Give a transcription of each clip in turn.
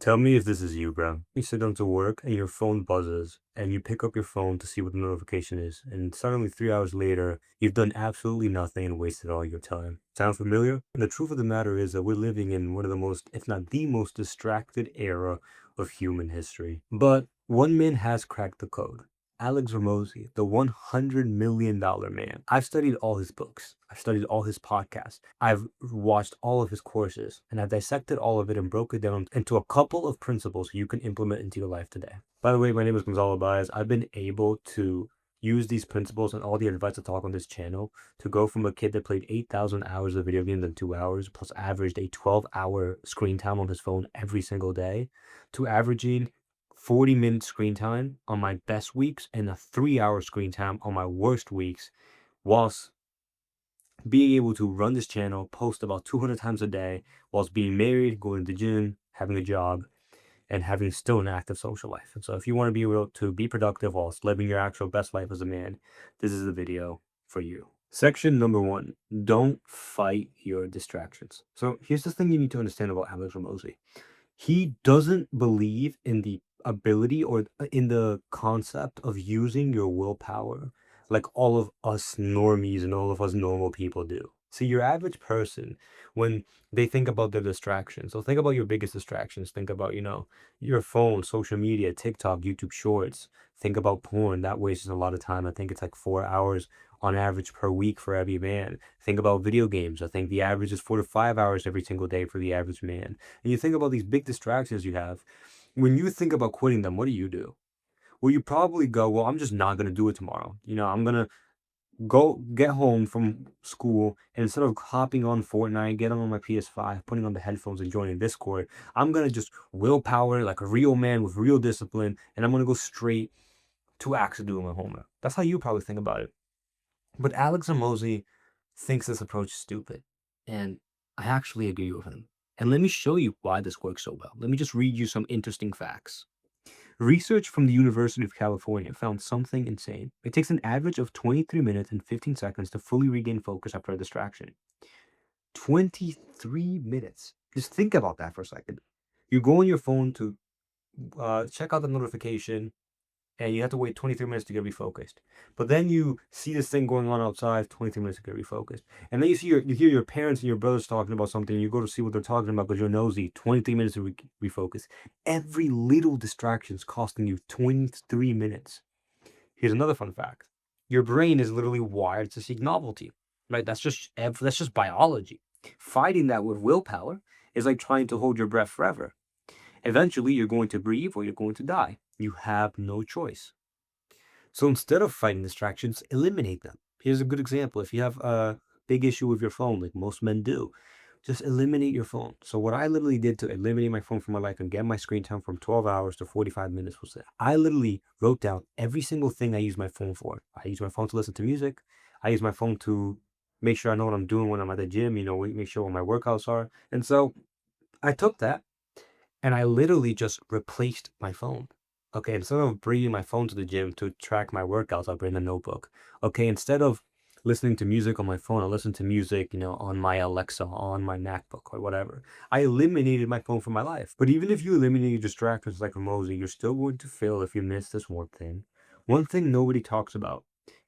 Tell me if this is you, bro. You sit down to work and your phone buzzes and you pick up your phone to see what the notification is, and suddenly 3 hours later, you've done absolutely nothing and wasted all your time. Sound familiar? And the truth of the matter is that we're living in one of the most, if not the most distracted era of human history. But one man has cracked the code. Alex Hormozi, the $100 million man. I've studied all his books. I've studied all his podcasts. I've watched all of his courses, and I've dissected all of it and broke it down into a couple of principles you can implement into your life today. By the way, my name is Gonzalo Bez. I've been able to use these principles and all the advice I talk on this channel to go from a kid that played 8,000 hours of video games in 2 hours, plus averaged a 12-hour screen time on his phone every single day, to averaging 40-minute screen time on my best weeks and a 3-hour screen time on my worst weeks, whilst being able to run this channel, post about 200 times a day, whilst being married, going to the gym, having a job, and having still an active social life. And so if you want to be able to be productive whilst living your actual best life as a man, this is the video for you. Section number 1, don't fight your distractions. So here's the thing you need to understand about Alex Hormozi. He doesn't believe in the ability or in the concept of using your willpower like all of us normies and all of us normal people do. See, your average person, when they think about their distractions, so think about your biggest distractions. Think about, your phone, social media, TikTok, YouTube Shorts. Think about porn. That wastes a lot of time. I think it's like 4 hours on average per week for every man. Think about video games. I think the average is 4 to 5 hours every single day for the average man. And you think about these big distractions you have. When you think about quitting them, what do? Well, you probably go, well, I'm just not going to do it tomorrow. I'm going to go get home from school, and instead of hopping on Fortnite, getting on my PS5, putting on the headphones and joining Discord, I'm going to just willpower like a real man with real discipline, and I'm going to go straight to actually doing my homework. That's how you probably think about it. But Alex Hormozi thinks this approach is stupid, and I actually agree with him. And let me show you why this works so well. Let me just read you some interesting facts. Research from the University of California found something insane. It takes an average of 23 minutes and 15 seconds to fully regain focus after a distraction. 23 minutes. Just think about that for a second. You go on your phone to check out the notification, and you have to wait 23 minutes to get refocused. But then you see this thing going on outside, 23 minutes to get refocused. And then you hear your parents and your brothers talking about something, and you go to see what they're talking about because you're nosy, 23 minutes to refocus. Every little distraction is costing you 23 minutes. Here's another fun fact. Your brain is literally wired to seek novelty, right? That's just biology. Fighting that with willpower is like trying to hold your breath forever. Eventually, you're going to breathe or you're going to die. You have no choice. So instead of fighting distractions, eliminate them. Here's a good example. If you have a big issue with your phone, like most men do, just eliminate your phone. So what I literally did to eliminate my phone from my life and get my screen time from 12 hours to 45 minutes was that I literally wrote down every single thing I use my phone for. I use my phone to listen to music. I use my phone to make sure I know what I'm doing when I'm at the gym, make sure what my workouts are. And so I took that and I literally just replaced my phone. Okay, instead of bringing my phone to the gym to track my workouts, I'll bring a notebook. Okay, instead of listening to music on my phone, I listen to music, on my Alexa, on my MacBook, or whatever. I eliminated my phone from my life. But even if you eliminate distractions like Hormozi, you're still going to fail if you miss this one thing. One thing nobody talks about,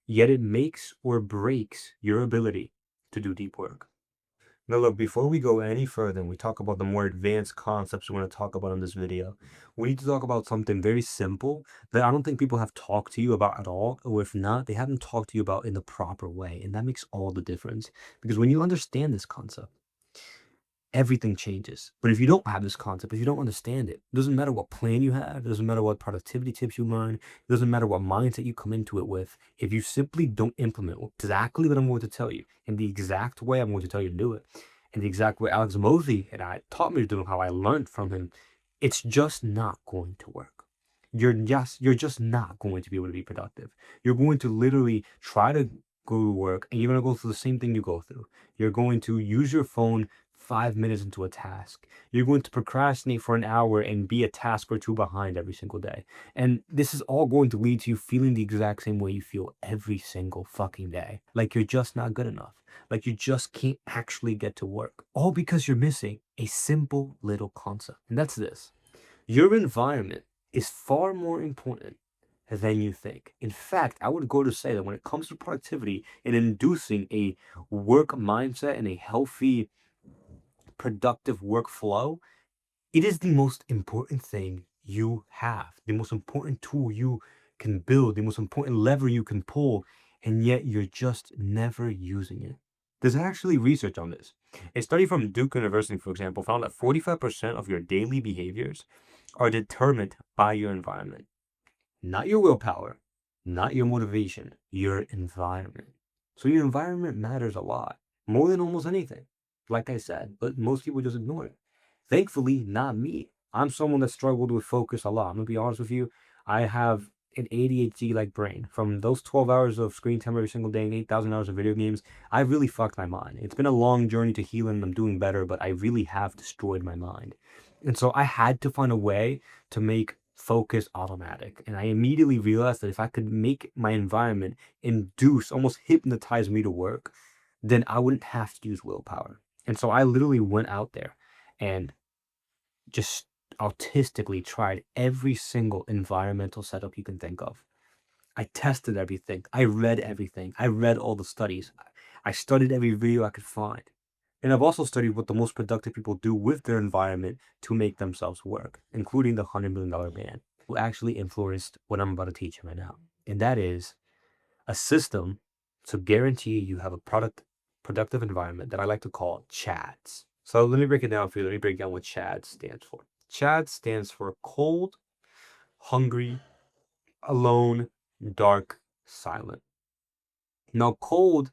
yet it makes or breaks your ability to do deep work. Now, look, before we go any further and we talk about the more advanced concepts we want to talk about in this video, we need to talk about something very simple that I don't think people have talked to you about at all, or if not, they haven't talked to you about in the proper way. And that makes all the difference. Because when you understand this concept, everything changes. But if you don't have this concept, if you don't understand it, it doesn't matter what plan you have, it doesn't matter what productivity tips you learn, it doesn't matter what mindset you come into it with. If you simply don't implement exactly what I'm going to tell you in the exact way I'm going to tell you to do it, in the exact way Alex Mosley and I taught me to do it, how I learned from him, it's just not going to work. You're just not going to be able to be productive. You're going to literally try to go to work and you're going to go through the same thing you go through. You're going to use your phone 5 minutes into a task. You're going to procrastinate for an hour and be a task or two behind every single day. And this is all going to lead to you feeling the exact same way you feel every single fucking day. Like you're just not good enough. Like you just can't actually get to work. All because you're missing a simple little concept. And that's this. Your environment is far more important than you think. In fact, I would go to say that when it comes to productivity and inducing a work mindset and a healthy, productive workflow, it is the most important thing you have, the most important tool you can build, the most important lever you can pull, and yet you're just never using it. There's actually research on this. A study from Duke University, for example, found that 45% of your daily behaviors are determined by your environment. Not your willpower, not your motivation, your environment. So your environment matters a lot, more than almost anything. Like I said, but most people just ignore it. Thankfully, not me. I'm someone that struggled with focus a lot. I'm gonna be honest with you. I have an ADHD like brain. From those 12 hours of screen time every single day and 8,000 hours of video games, I really fucked my mind. It's been a long journey to heal and I'm doing better, but I really have destroyed my mind. And so I had to find a way to make focus automatic. And I immediately realized that if I could make my environment induce, almost hypnotize me to work, then I wouldn't have to use willpower. And so I literally went out there and just autistically tried every single environmental setup you can think of. I tested everything. I read everything. I read all the studies. I studied every video I could find. And I've also studied what the most productive people do with their environment to make themselves work, including the $100 million man who actually influenced what I'm about to teach him right now. And that is a system to guarantee you have a productive environment that I like to call CHADS. So let me break it down for you. Let me break down what CHADS stands for. CHADS stands for cold, hungry, alone, dark, silent. Now, cold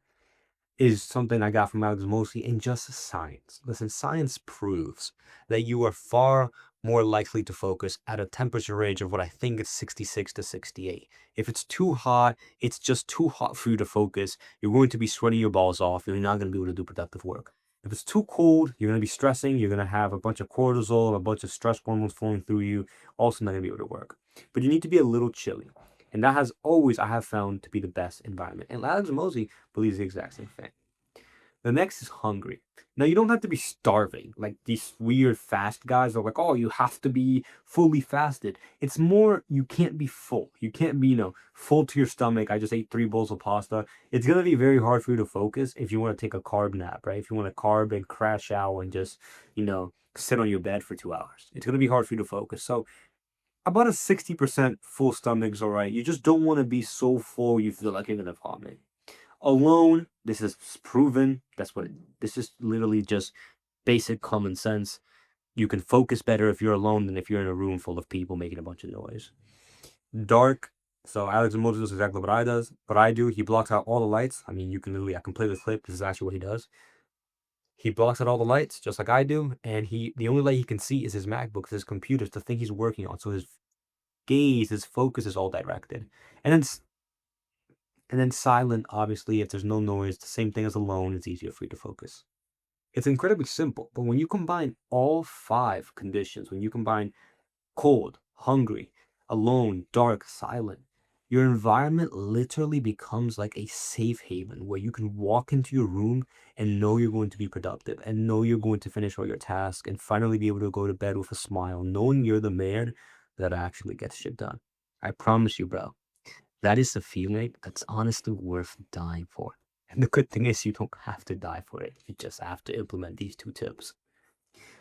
is something I got from Alex mostly in just science. Listen, science proves that you are far more likely to focus at a temperature range of what I think is 66 to 68. If it's too hot, it's just too hot for you to focus. You're going to be sweating your balls off. You're not going to be able to do productive work. If it's too cold, you're going to be stressing. You're going to have a bunch of cortisol, a bunch of stress hormones flowing through you. Also not going to be able to work. But you need to be a little chilly. And that has always, I have found to be the best environment. And Alex Hormozi believes the exact same thing. The next is hungry. Now, you don't have to be starving. Like these weird fast guys are like, oh, you have to be fully fasted. It's more, you can't be full. You can't be, full to your stomach. I just ate 3 bowls of pasta. It's going to be very hard for you to focus if you want to take a carb nap, right? If you want to carb and crash out and just, sit on your bed for 2 hours. It's going to be hard for you to focus. So, about a 60% full stomach is all right. You just don't want to be so full you feel like you're going to vomit. Alone, this is proven. This is literally just basic common sense. You can focus better if you're alone than if you're in a room full of people making a bunch of noise. Dark. So Alex Moses does exactly what I do. He blocks out all the lights. I mean, I can play the clip. This is actually what he does. He blocks out all the lights, just like I do, and the only light he can see is his MacBook, his computer, the thing he's working on. So his gaze, his focus is all directed. And then silent, obviously, if there's no noise, the same thing as alone, it's easier for you to focus. It's incredibly simple, but when you combine all 5 conditions, when you combine cold, hungry, alone, dark, silent, your environment literally becomes like a safe haven where you can walk into your room and know you're going to be productive and know you're going to finish all your tasks and finally be able to go to bed with a smile, knowing you're the man that actually gets shit done. I promise you, bro. That is a feeling that's honestly worth dying for. And the good thing is you don't have to die for it. You just have to implement these 2 tips.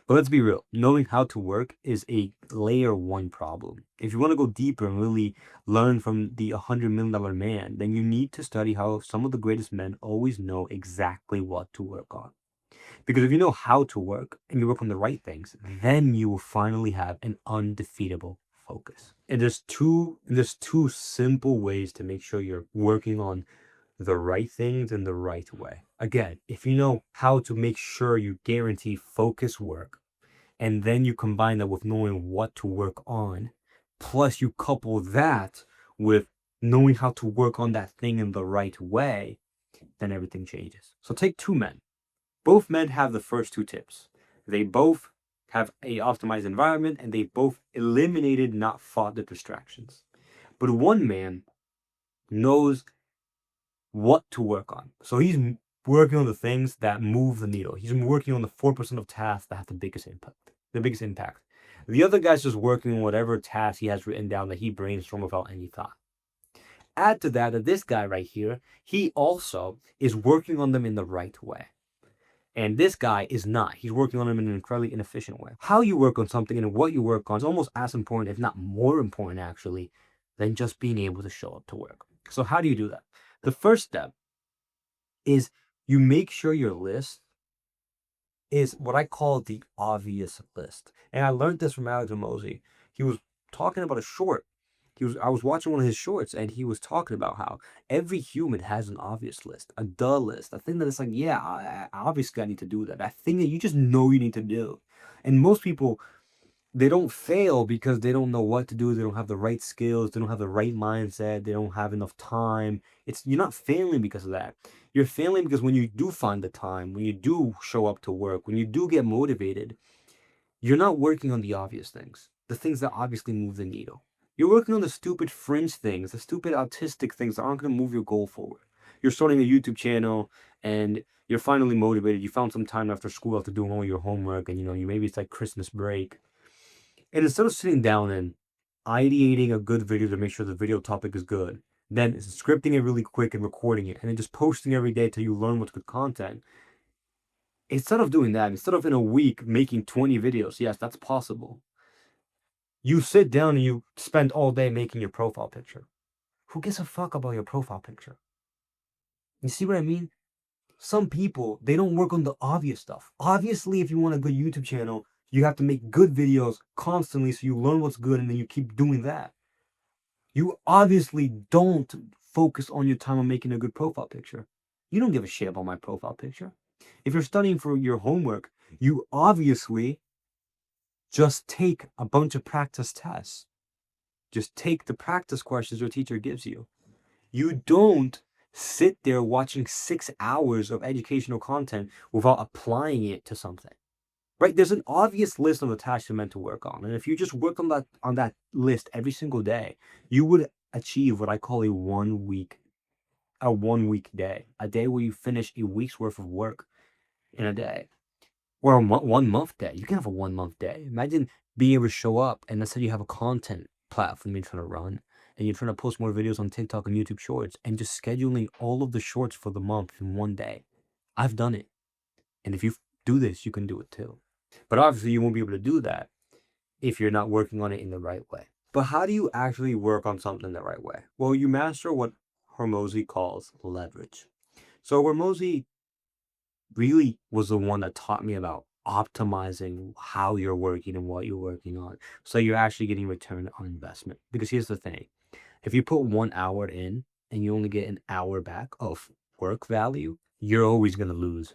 But let's be real. Knowing how to work is a layer 1 problem. If you want to go deeper and really learn from the $100 million man, then you need to study how some of the greatest men always know exactly what to work on. Because if you know how to work and you work on the right things, then you will finally have an undefeatable focus. And there's two simple ways to make sure you're working on the right things in the right way. Again, if you know how to make sure you guarantee focus work, and then you combine that with knowing what to work on, plus you couple that with knowing how to work on that thing in the right way, then everything changes. So take 2 men. Both men have the first 2 tips. They both have a optimized environment and they both eliminated, not fought, the distractions. But one man knows what to work on. So he's working on the things that move the needle. He's working on the 4% of tasks that have the biggest impact. The other guy's just working on whatever task he has written down that he brainstormed without any thought. Add to that this guy right here, he also is working on them in the right way. And this guy is not. He's working on them in an incredibly inefficient way. How you work on something and what you work on is almost as important, if not more important, actually, than just being able to show up to work. So how do you do that? The first step is you make sure your list is what I call the obvious list. And I learned this from Alex Hormozi. He was talking about a short. I was watching one of his shorts and he was talking about how every human has an obvious list, a duh list, a thing that is like, yeah, obviously I need to do that. That thing that you just know you need to do. And most people, they don't fail because they don't know what to do. They don't have the right skills. They don't have the right mindset. They don't have enough time. You're not failing because of that. You're failing because when you do find the time, when you do show up to work, when you do get motivated, you're not working on the obvious things, the things that obviously move the needle. You're working on the stupid fringe things, the stupid autistic things that aren't going to move your goal forward. You're starting a YouTube channel and you're finally motivated. You found some time after school after doing all your homework and maybe it's like Christmas break. And instead of sitting down and ideating a good video to make sure the video topic is good, then scripting it really quick and recording it, and then just posting every day till you learn what's good content. Instead of doing that, instead of in a week making 20 videos, yes, that's possible. You sit down and you spend all day making your profile picture. Who gives a fuck about your profile picture? You see what I mean? Some people, they don't work on the obvious stuff. Obviously, if you want a good YouTube channel, you have to make good videos constantly so you learn what's good and then you keep doing that. You obviously don't focus on your time on making a good profile picture. You don't give a shit about my profile picture. If you're studying for your homework, you obviously just take a bunch of practice tests. Just take the practice questions your teacher gives you. You don't sit there watching 6 hours of educational content without applying it to something. Right? There's an obvious list of the tasks you're meant to work on. And if you just work on that list every single day, you would achieve what I call a 1 week day. A day where you finish a week's worth of work in a day. Or a 1 month day. You can have a 1 month day. Imagine being able to show up and let's say you have a content platform you're trying to run and you're trying to post more videos on TikTok and YouTube Shorts and just scheduling all of the shorts for the month in one day. I've done it. And if you do this, you can do it too. But obviously you won't be able to do that if you're not working on it in the right way. But how do you actually work on something the right way? Well, you master what Hormozi calls leverage. So Hormozi really was the one that taught me about optimizing how you're working and what you're working on. So you're actually getting return on investment. Because here's the thing. If you put 1 hour in and you only get an hour back of work value, you're always going to lose.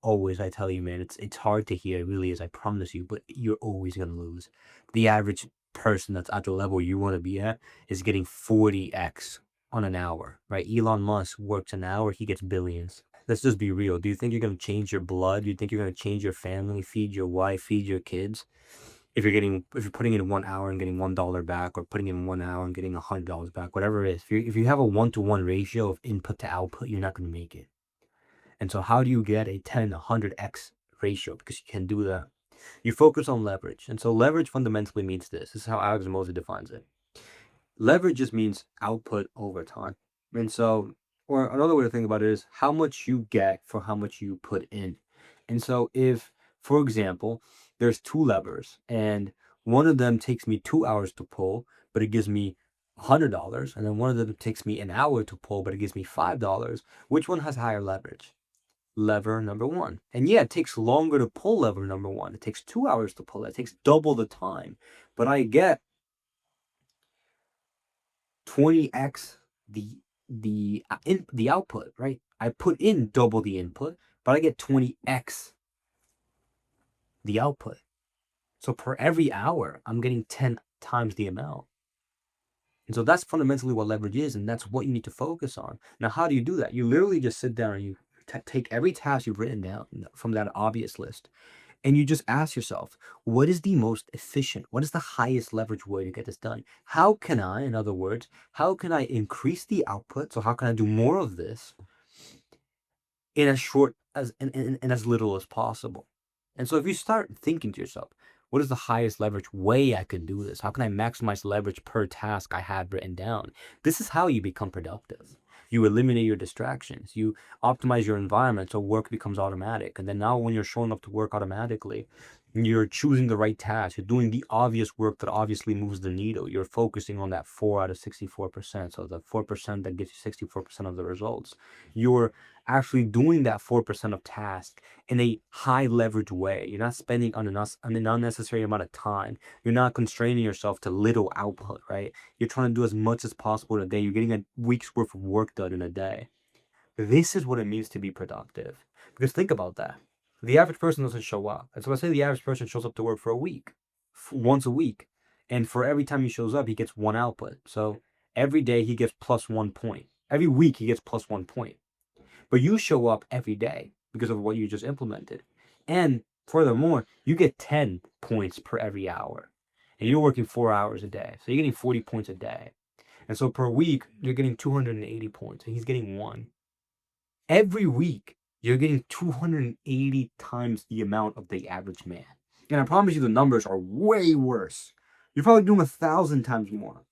Always, I tell you, man, it's hard to hear. It really is, I promise you, but you're always going to lose. The average person that's at the level you want to be at is getting 40x on an hour, right? Elon Musk works an hour, he gets billions. Let's just be real. Do you think you're going to change your blood? Do you think you're going to change your family, feed your wife, feed your kids? If you're putting in 1 hour and getting $1 back, or putting in 1 hour and getting $100 back, whatever it is, if you have a 1-to-1 ratio of input to output, you're not going to make it. And so how do you get a 10, 100x ratio? Because you can do that. You focus on leverage. And so leverage fundamentally means this. This is how Alex Hormozi defines it. Leverage just means output over time. And so, or another way to think about it is how much you get for how much you put in. And so if, for example, there's two levers and one of them takes me 2 hours to pull, but it gives me $100, and then one of them takes me an hour to pull, but it gives me $5, which one has higher leverage? Lever number one. And yeah, it takes longer to pull lever number one. It takes 2 hours to pull it. It takes double the time. But I get 20x the output, right? I put in double the input, but I get 20x the output. So per every hour, I'm getting 10 times the amount. And so that's fundamentally what leverage is, and that's what you need to focus on. Now, how do you do that? You literally just sit down and you take every task you've written down from that obvious list, and you just ask yourself, what is the most efficient? What is the highest leverage way to get this done? How can I, in other words, how can I increase the output? So how can I do more of this in as short as in as little as possible? And so if you start thinking to yourself, What is the highest leverage way I can do this? How can I maximize leverage per task I have written down? This is how you become productive. You eliminate your distractions. You optimize your environment so work becomes automatic. And then now when you're showing up to work automatically, you're choosing the right task. You're doing the obvious work that obviously moves the needle. You're focusing on that 4 out of 64%. So the 4% that gets you 64% of the results. You're actually doing that 4% of task in a high leverage way. You're not spending on an unnecessary amount of time. You're not constraining yourself to little output, right? You're trying to do as much as possible in a day. You're getting a week's worth of work done in a day. This is what it means to be productive. Because think about that. The average person doesn't show up. And so let's say the average person shows up to work for a week, once a week. And for every time he shows up, he gets one output. So every day he gets plus 1 point. Every week he gets plus 1 point. But you show up every day because of what you just implemented. And furthermore, you get 10 points per every hour. And you're working 4 hours a day. So you're getting 40 points a day. And so per week, you're getting 280 points. And he's getting one. Every week, you're getting 280 times the amount of the average man. And I promise you the numbers are way worse. You're probably doing 1,000 times more.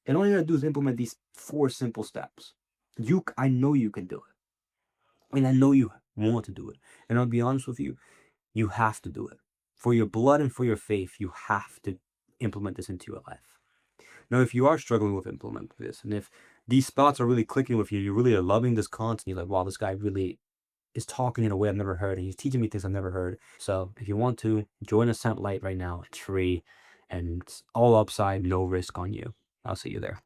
And all you gotta do is implement these 4 simple steps. I know you can do it. And I know you want to do it. And I'll be honest with you, you have to do it. For your blood and for your faith, you have to implement this into your life. Now, if you are struggling with implementing this, and if these thoughts are really clicking with you, you really are loving this content, you're like, wow, this guy really is talking in a way I've never heard, and he's teaching me things I've never heard. So if you want to, join Ascent Light right now. It's free, and it's all upside, no risk on you. I'll see you there.